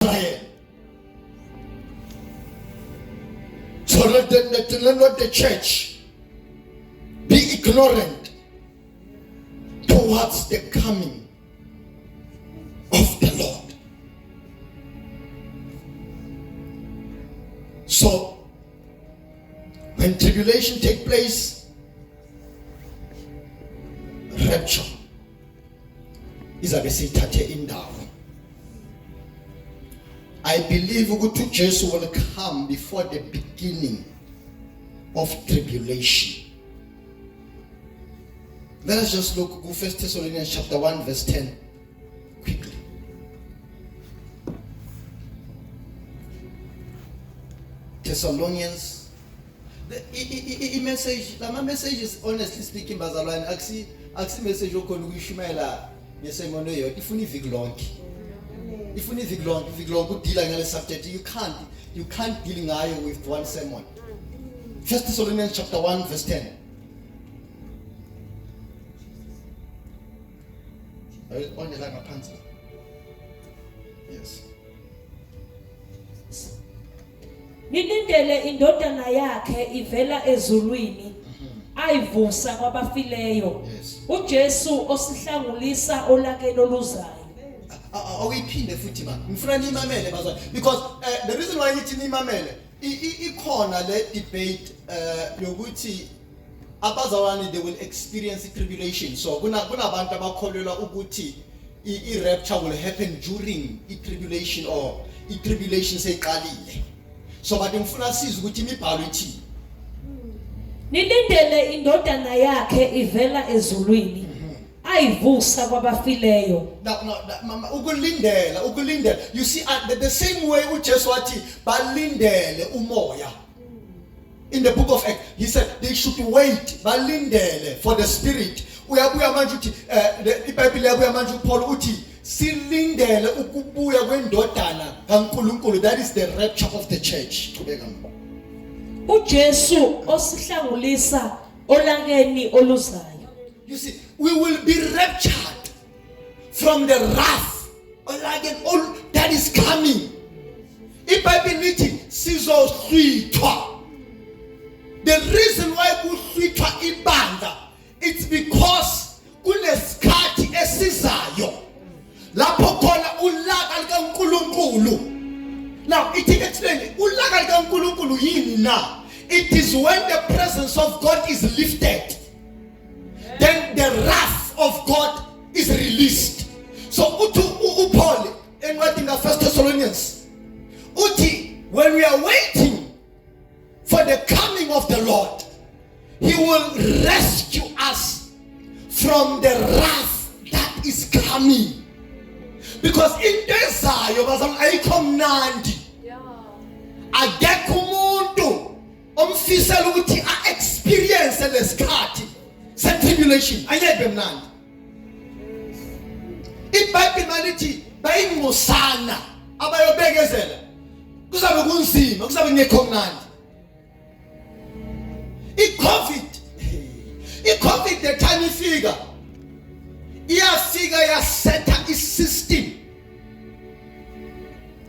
Israel. So let the church be ignorant towards the coming of the Lord. So when tribulation takes place, rapture izabe sithathe indawo. I believe ukuthi Jesus will come before the beginning of tribulation. Let us just look at 1 Thessalonians chapter 1 verse 10 quickly. Thessalonians, the message, the message is honestly speaking, bazalwane, aksi message okhona ukuyishumayela ngesemono yo ifuna iviki lonke. Ifuna iviki lonke udila ngale subject. You can't deal ngayo with one sermon. 1 Thessalonians chapter 1 verse 10. Yes. Nilindele indodana yakhe ivela ezulwini ayivusa kwabafileyo uJesu osihlangulisa olakeni oluzayo. Awuyiphinde futhi ma ngifuna nimamele bazalwane, because the reason why ngithi nimamele ikhona le debate yokuthi abazalwane they will experience tribulation. So kunabantu abakholelwa ukuthi i-rapture will happen during i-tribulation or i-tribulation seyiqalile. So but ngifuna size ukuthi imibhalo ithi nilindele indodana yakhe ivela ezulwini ayivusa kwabafileyo. Ukulindela. You see the same way uJesu wathi balindele umoya. In the book of Acts, he said they should wait, balindele for the spirit. Uyabuya manje uthi iBhayibheli yabuya manje uPaul uthi silindele ukubuya kwendodana kaNkulunkulu. That is the rapture of the church. uJesu osihlangulisa olakeni oluzayo. You see, we will be raptured from the wrath all that is coming. iBhayibheli lithi sizohlwithwa. The reason why kuhlwithwa ibandla, it's because kunesikhathi esizayo lapho khona ulaka likaNkulunkulu. Now it explains ulaka likaNkulunkulu yini na? It is when the presence of God is lifted, then the wrath of God is released. So Paul in writing the 1 Thessalonians, when we are waiting for the coming of the Lord, He will rescue us from the wrath that is coming. Because in dezayo bazalwane ayikho mnandi. Akekho umuntu omfisela ukuthi experience lesikhathi se-tribulation angeke mnandi. iBhayibheli malithi bayingosana abayobekezela kuzabe kunzima, kuzabe ngekho mnandi. I-COVID the time ifika iyafika yasetha i-system.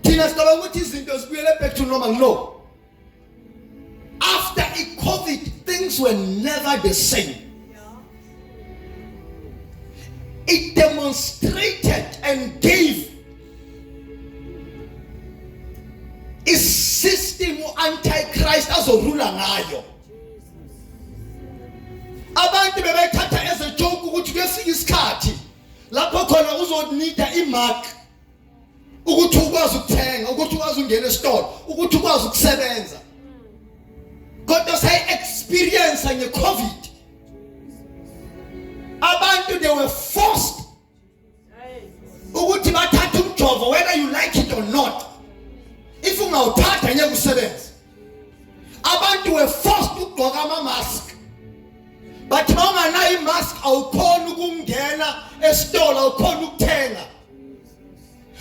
Thina sicabanga ukuthi izinto zibuyele back to normal. No. After i-COVID, things were never the same. It demonstrated and gave a system antichrist azorula ngayo. Abantu bebethatha as a joke ukuthi kuyefika isikhathi lapho khona uzonida imark ukuthi ukwazi ukuthenga, ukuthi ukwazi ungena esitolo, ukuthi ukwazi ukusebenza. Kodwa say experience nge-COVID. Abantu they were forced ukuthi bathathe umjovo whether you like it or not. If ungawuthatha ngeke usebenze. Abantu were forced ukugqoka ama-mask. But mawunganayo i-mask awukhona ukungena esitolo, awukhona ukuthenga.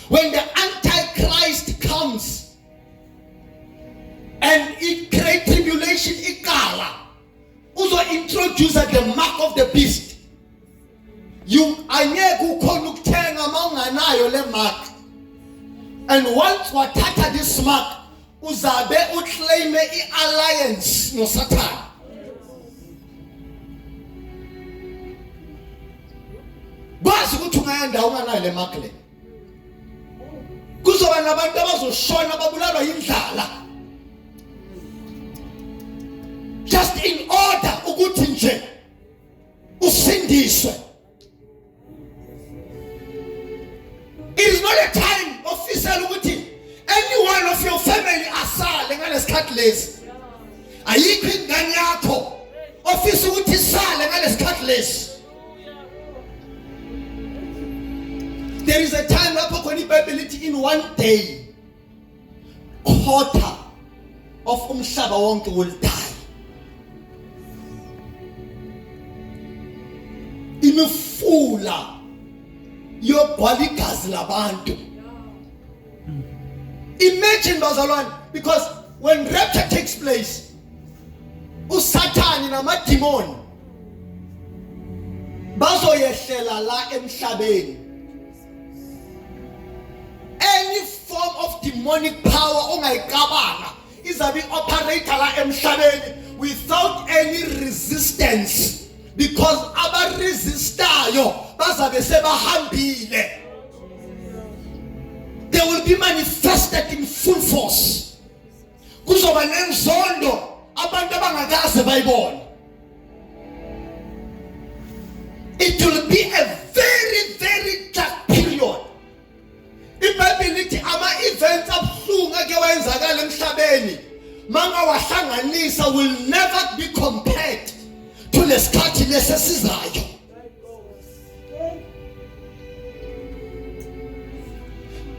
When the antichrist comes and it create tribulation iqala, uzo introduce the mark of the beast. You angeke ukhona ukuthenga mawunganayo le mark. And once wathatha this mark, uzabe uclaim i-alliance no Satan. Bazi ukuthi ungayenda unganayo le mark le. Kuzoba nabantu abazoshona babulalwa yindlala. Just in order ukuthi nje usindiswe. It is not a time official ukuthi any one of your family asale ngalesikhathi lesi. Ayikho ingane yakho ofisa ukuthi isale ngalesikhathi lesi. There is a time lapho khona iBhayibheli lithi in one day quarter of umhlaba wonke will die. Imifula yogcwala igazi labantu. Imagine bazalwane, because when rapture takes place, uSathani namadimoni bazoyehlela la emhlabeni. Any form of demonic power ongayicabanga izabe operator la emhlabeni without any resistance, because abaresistayo bazabe sebahambile. They will be manifested in full force. Kuzoba nenzondo abantu abangakaze bayibona. It will be a very, very dark period. iBhayibheli lithi ama-events abuhlungu ake wenzakala emhlabeni mangawahlanganisa will never be compared to lesikhathi lesesizayo.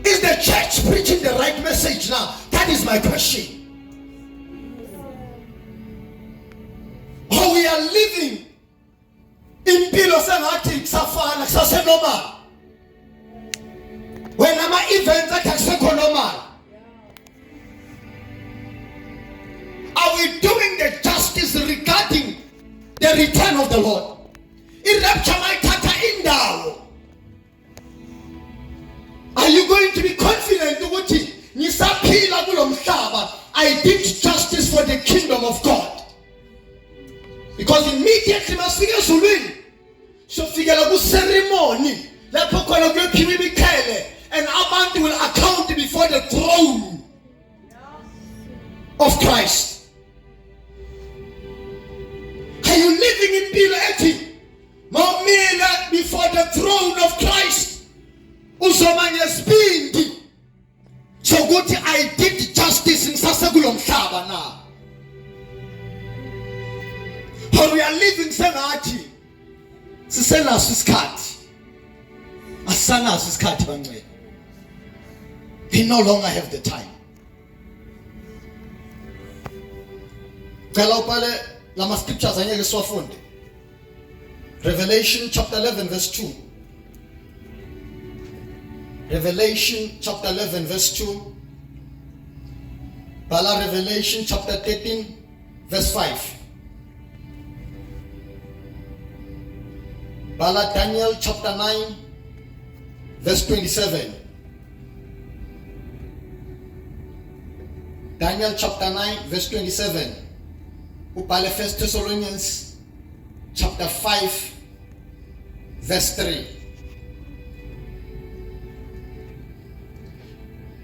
Is the church preaching the right message now? That is my question. How we are living impilo sengathi kusafana kusase normal. When ama-events akusekho normal, are we doing the justice regarding the return of the Lord? I-rapture mayithatha indawo. Are you going to be confident ukuthi ngisaphila kulo mhlaba I did justice for the kingdom of God? Because immediately masifika ezulwini sofikela ku-ceremony lapho khona kuyophiwa imikhele and abantu will account before the throne of Christ. Are you living in impilo ethi mawumile before the throne of Christ uzoma ngesibindi sokuthi I did justice ngisasekulo mhlaba na? Or we are living sengathi sisenaso isikhathi, asanaso isikhathi bancane. We no longer have the time. Cela ubale lama scriptures angeke siwafunde. Revelation chapter 11 verse 2. Revelation chapter 11 verse 2. Bala Revelation chapter 13 verse 5. Bala Daniel chapter 9 verse 27. Daniel chapter 9 verse 27. Upale 1 Thessalonians chapter 5 verse 3.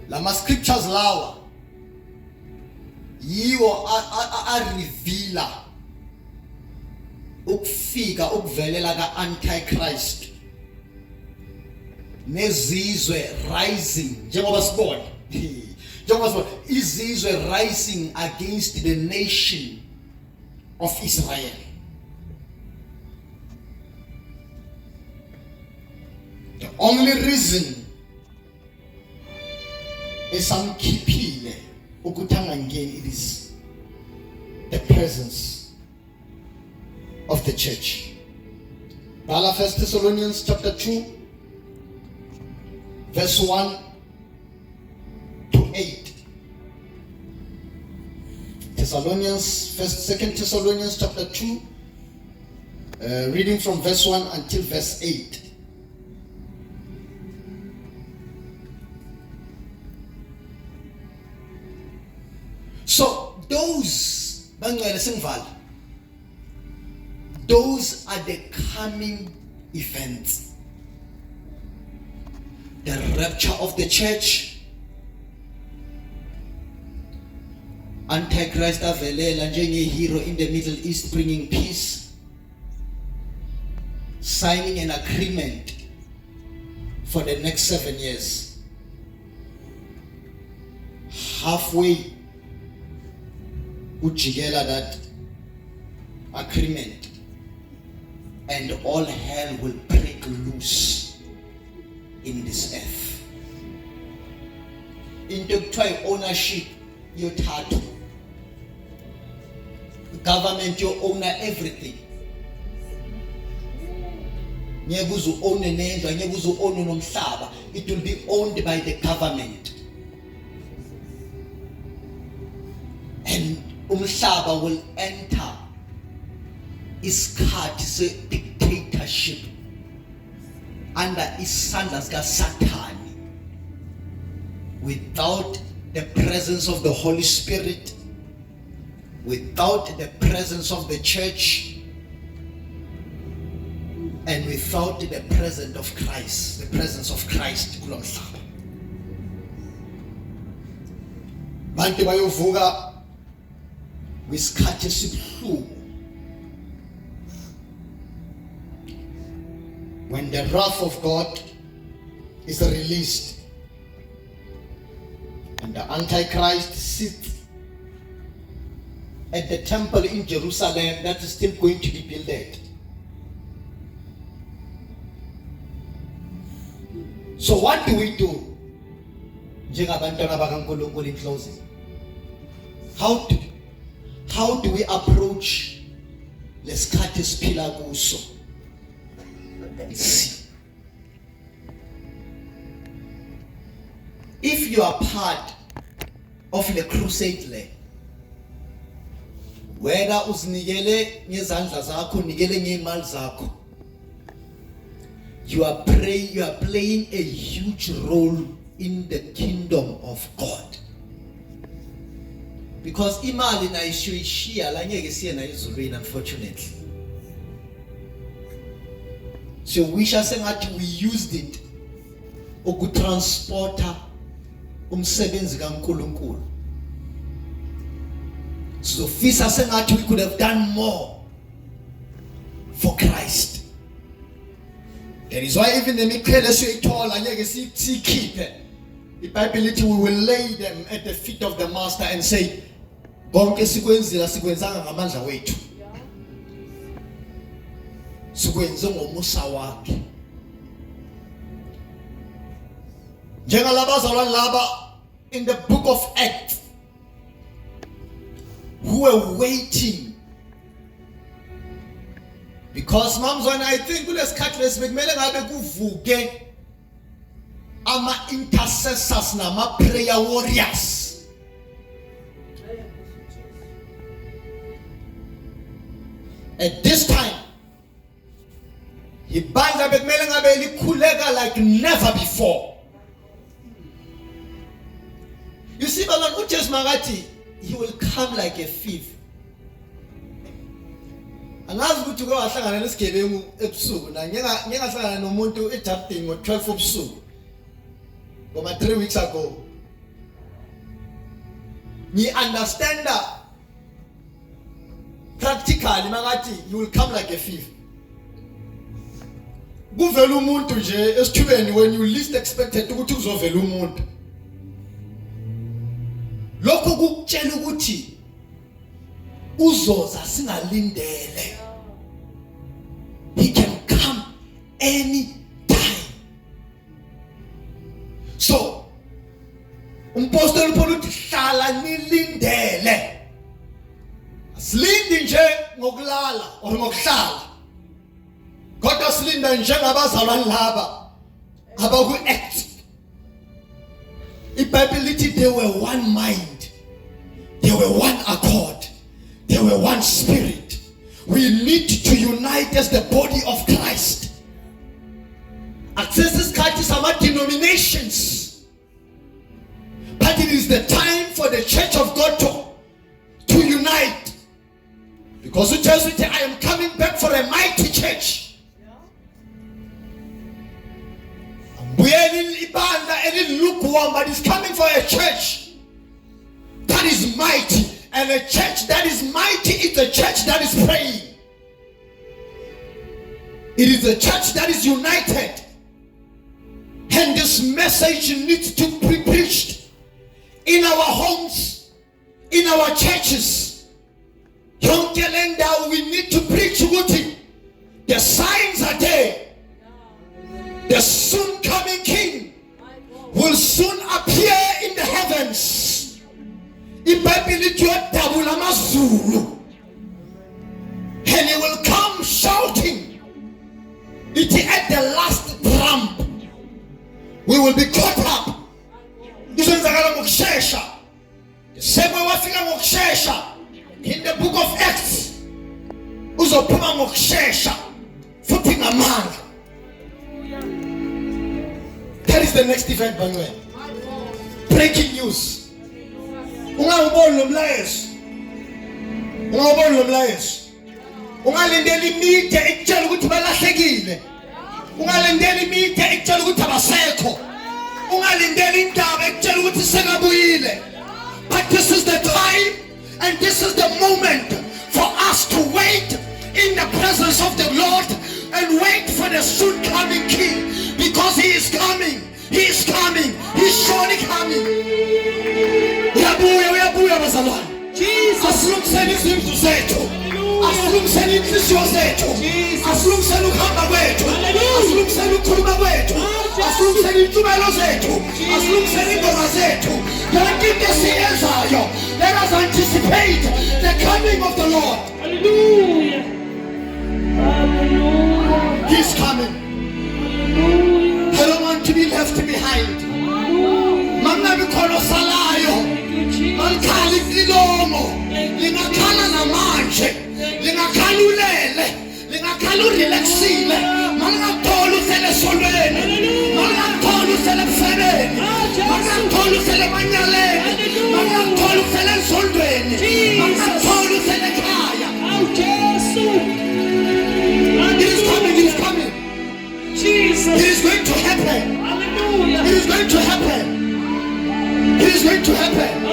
Lama scriptures lawa yiwo a reveala ukufika ukuvelela ka-Antichrist nezizwe rising njengoba sibona izizwe rising against the nation of Israel. The only reason esamkhiphile ukuthi angangeni it is the presence of the church. Bala 1 Thessalonians chapter 2 verse 1 to 8. Second Thessalonians chapter 2, reading from verse 1 until verse 8. So those are the coming events. The rapture of the church, Antichrist avelela njenge hero in the Middle East bringing peace, signing an agreement for the next 7 years. Halfway ujigela that agreement, and all hell will break loose in this earth. Into try ownership yothathu. Government you own everything. Nyebuzu own nendwa, nyebuzu own nomhlaba. It will be owned by the government. And umhlaba will enter isikhathi se dictatorship under isandla sika Satan, without the presence of the Holy Spirit, without the presence of the church, and without the presence of Christ, the presence of Christ kulo mhlaba. Bantu bayovuka kwisikhathi esibuhlungu, when the wrath of God is released and the Antichrist sits at the temple in Jerusalem that is still going to be built. So what do we do? Njengabantwana bakaNkulunkulu in closing, how do we approach lesikhathi esiphila kuso? See, if you are part of the crusade leg, whether uzinikele ngezandla zakho, unikele ngeimali zakho, you are playing a huge role in the kingdom of God. Because imali na ishiya la ngeke siye na ezulwini, unfortunately. So we shall say that we used it ukutransporta umsebenzi kaNkulunkulu. So fisa sengathi we could have done more for Christ. That is why even the mikhele siyithola ngeke sikhiphe. The Bible lithi we will lay them at the feet of the master and say, konke sikwenzile sikwenzanga ngamandla wethu. Sikwenze ngomusa wakhe. Njengalabazalwane laba in the book of Acts, who were waiting, because mamzwana, I think kulesikhathi lesibekumele ngabe kuvuke ama intercessors nama prayer warriors. At this time, ibandla bekumele ngabe likhuleka like never before. You see, balon uJesu makathi he will come like a thief. Angazi ukuthi uke wahlangana nesigebengu ebusuku na ngingahlangana nomuntu eJabdeni ngo12 obusuku. Ngoma 3 weeks ago. Ni understand that practically makathi you will come like a thief. Kuvela umuntu nje esithubeni when you least expected ukuthi uzovela umuntu. Lokho kukutshela ukuthi uzoza singalindele. He can come any time. So umpostoli Paul uthi hlala nilindele. Asilindi nje ngokulala or ngokuhlala. Kodwa silinda njengabazalwane laba abaku-act. iBhayibheli lithi they were one mind, they were one accord, they were one spirit. We need to unite as the body of Christ. Access isikhathi sama denominations, but it is the time for the church of God Because it tells me that I am coming back for a mighty church. But it's coming for a church that is mighty. And a church that is mighty is a church that is praying. It is a church that is united. And this message needs to be preached in our homes, in our churches. We need to preach with it. The signs are there. The soon coming King will soon appear in the heavens. And he will come shouting. It is at the last trump. We will be caught up. The same way in the book of Acts. That is the next event, Manuel. Breaking news. Ungalindeli media ekutshela ukuthi balahlekile. Ungalindeli media ekutshela ukuthi abasekho. Ungalindeli indaba ekutshela ukuthi sekabuyile. But this is the time and this is the moment for us to wait in the presence of the Lord and wait for the soon coming King, because he is coming. He is coming. He's surely coming. Uyabuya bazalwane. Jesus. Asilungiseni izindlu zethu. Asilungiseni inhliziyo zethu. Asilungiseni ukuhamba kwethu. Asilungiseni ukukhuluma kwethu. Asilungiseni intshumayelo zethu. Asilungiseni ingoma zethu. Yonke into esiyenzayo, let us anticipate the coming of the Lord. Hallelujah. Hallelujah. He's coming. Hallelujah. I don't want to be left behind. Mama mikolo salayo. Alikhali ilomo. Lingakhala namanje. Lingakhala ulele. Lingakhala urelaxile. Malingathola usele solweni. Malingathola usele emsebeni. Malingathola usele emanyaleni. Malingathola usele ensondweni. Malingathola usele ekhaya. It is coming, it is coming. Jesus. It is going to happen. Hallelujah. It is going to happen. It is going to happen.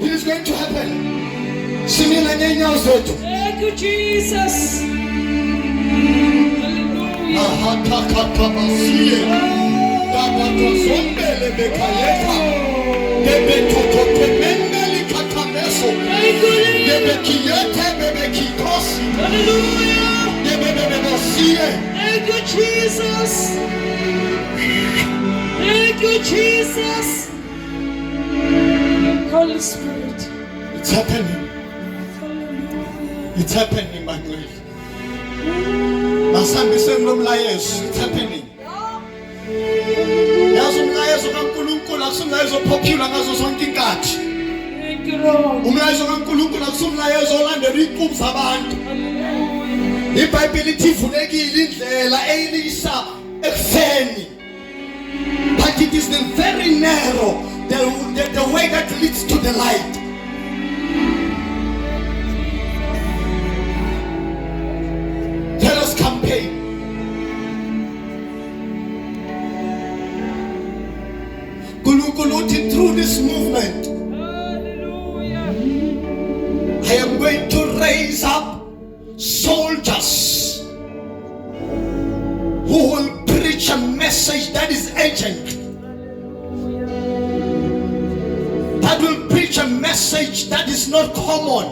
It is going to happen. Simila nyenyawo zethu. Thank you, Jesus. Hallelujah. Ahatakabasiye. Dabatozondele bekayeka. Debetototemendeli katameso. Debekiyete bebekikosi. Hallelujah. Debebebasiye. Thank you, Jesus. Thank you, Jesus. Holy Spirit. It's happening. Hallelujah. It's happening, Manuel. Masambiseni lo mlayezo. It's happening. Yazi umlayezo kaNkulunkulu akusumlayezo popular ngazo zonke inkathi. Thank you, Lord. Umlayezo kaNkulunkulu akusumlayezo olandela iqhubu zabantu. Hallelujah. iBhayibheli ithi ivulekile indlela eyilisa ekufeni. But it is the very narrow, the way that leads to the light. Let us campaign. Through this movement, Hallelujah. I am going to raise up soldiers who will preach a message that is urgent. That will preach a message that is not common.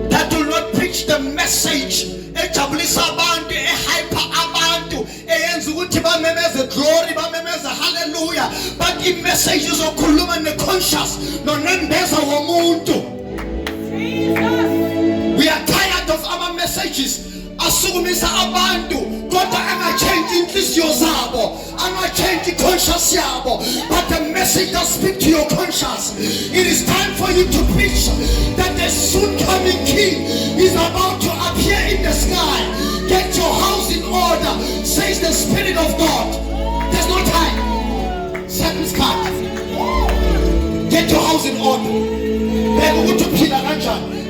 That will not preach the message ejabulisa abantu, ehyper abantu, eyenza ukuthi bamemeze glory, bamemeze hallelujah, but i-message izokhuluma ne-conscious nonembeza womuntu. We are tired of our messages asukumisa abantu kodwa angachange inhliziyo zabo, angachange i-conscious yabo, but the message that speak to your conscious. It is time for you to preach that the soon coming King is about to appear in the sky. Get your house in order, says the Spirit of God. There's no time. Seconds cut. Get your house in order. Beka ukuthi uphila kanjani.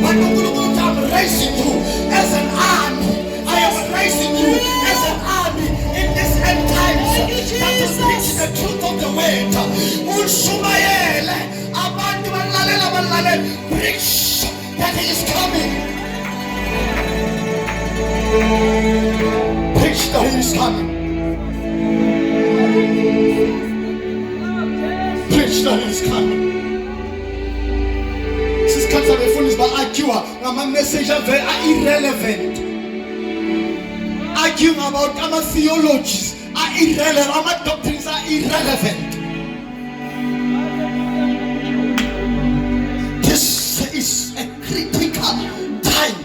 But I'm raising you as an army. I am raising you as an army in this end times. That will preach the truth of the word. Unshumayele, abantu balale, preach that he is coming. Preach that he is coming. Preach that he is coming. Sisikhathi abefundisi ba-argue ngama-message are irrelevant. Arguing about ama-theologies are irrelevant. Ama-doctrines are irrelevant. This is a critical time.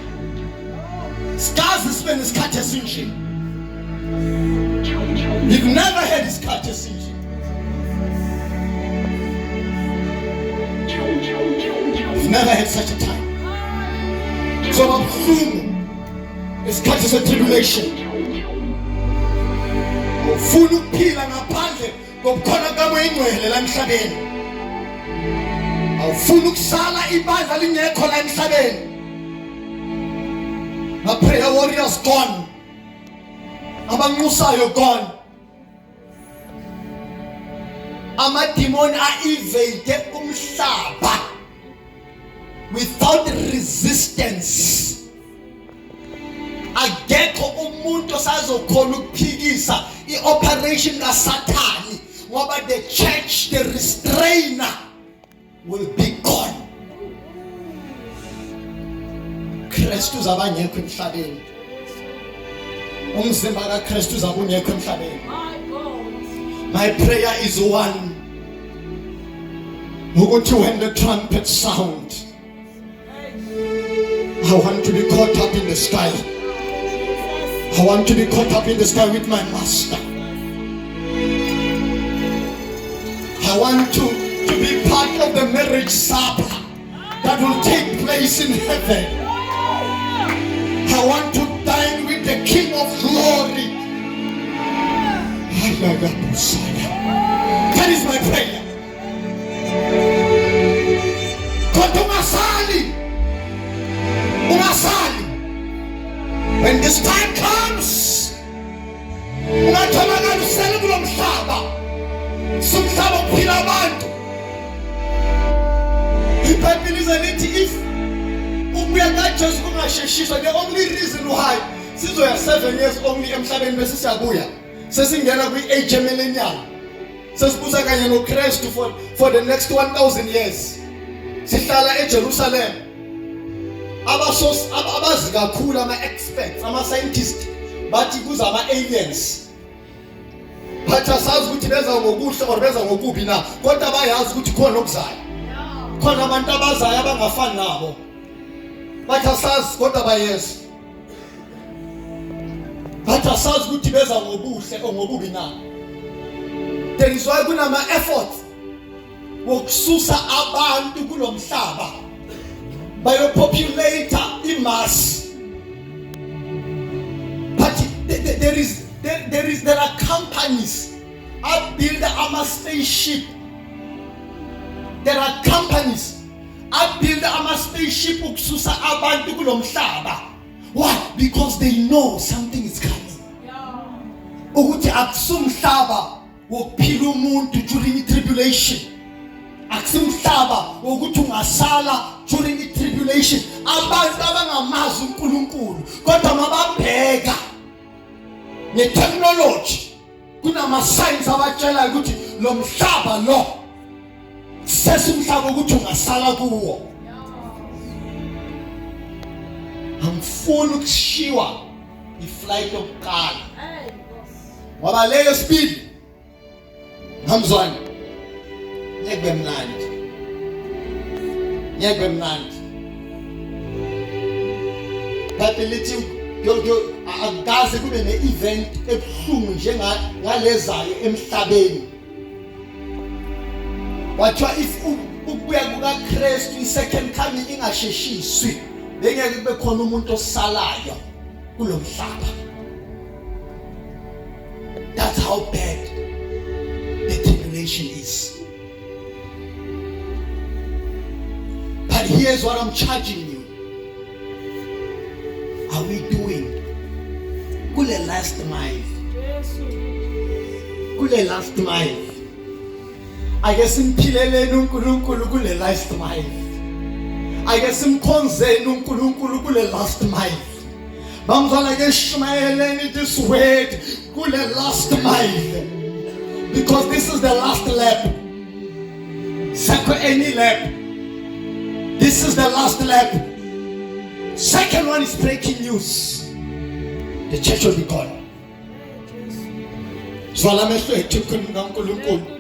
Sikazi sibe nesikhathi esinje. You've never had isikhathi esinje. You've never had such a time. So mabuhlungu isikhathi se-tribulation. Ufuna ukuphila ngaphandle kokukhona kaMoyingcwele la emhlabeni. Awufuna ukusala ibandla lingekho la emhlabeni. Ma-prayer warriors gone. Abanxusayo gone. Amadimoni a-evade umhlaba without resistance. Akekho umuntu osazokhona ukuphikisa i-operation kaSathane ngoba the church, the restrainer will be gone. Kristu zabangekho emhlabeni. Umzimba kaKristu zabungekho emhlabeni. My prayer is one. Ukuthi when the trumpet sound, I want to be caught up in the sky. I want to be caught up in the sky with my master. I want to be part of the marriage supper that will take place in heaven. I want to dine with the King of Glory. That is my prayer. Umasali. When this time comes, ungatholakala usele kulo mhlaba. Sumhlaba uphila abantu. iBhayibheli lithi if ukuya kaJesu kungasheshiswa, the only reason why sizoya 7 years only emhlabeni bese siyabuya. Sesingena kwi-age millennial. Sesibusa kanye noKristu for the next 1000 years. Sihlala eJerusalem. Abazi kakhulu ama-experts, ama-scientists bathi kuza ama-aliens. Bathi asazi ukuthi beza ngokuhle or beza ngokubi na, kodwa bayazi ukuthi khona okuzayo. Khona abantu abazayo abangafani nabo. Bathi asazi kodwa bayazi. Bathi asazi ukuthi beza ngobuhle or ngokubi na. There is why kunama-efforts wokususa abantu kulo mhlaba. Biopopulate mass. But there are companies that build a spaceship. There are companies that build a spaceship ukususa abantu kulo mhlaba. Why? Because they know something is coming. Ukuthi akusumhlaba wokuphila umuntu during tribulation. Akusumhlaba wokuthi ungasala during the tribulation. Abantu abangamazi uNkulunkulu kodwa mababheka ne-technology, kunama signs abatshela ukuthi lo mhlaba lo sesumhlaba ukuthi ungasala kuwo. Angifuni ukushiwa iflight yokuqala ngoba leyo speed hamzwana ngeke mnandi. But lithi akaze kube ne-event ebuhlungu njengalezayo emhlabeni. Wathiwa if ukubuya kukaKristu i-second coming ingasheshiswi, bengeke kube khona umuntu osalayo kulo mhlaba. That's how bad the tribulation is. But here's what I'm charging you. are we doing? Kule last mile. Kule last mile. Ake simphileleni uNkulunkulu kule last mile. Ake simkhonzeni uNkulunkulu kule last mile. Bamzala ke shmayeleni this word kule last mile. Because this is the last lap. Sako any lap. This is the last lap. Second one is breaking news. The church will be gone. Zwala mehlo ethu kuNkulunkulu.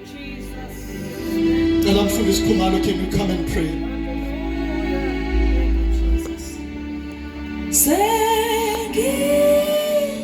And I'm for this Kumalo, can you come and pray? Say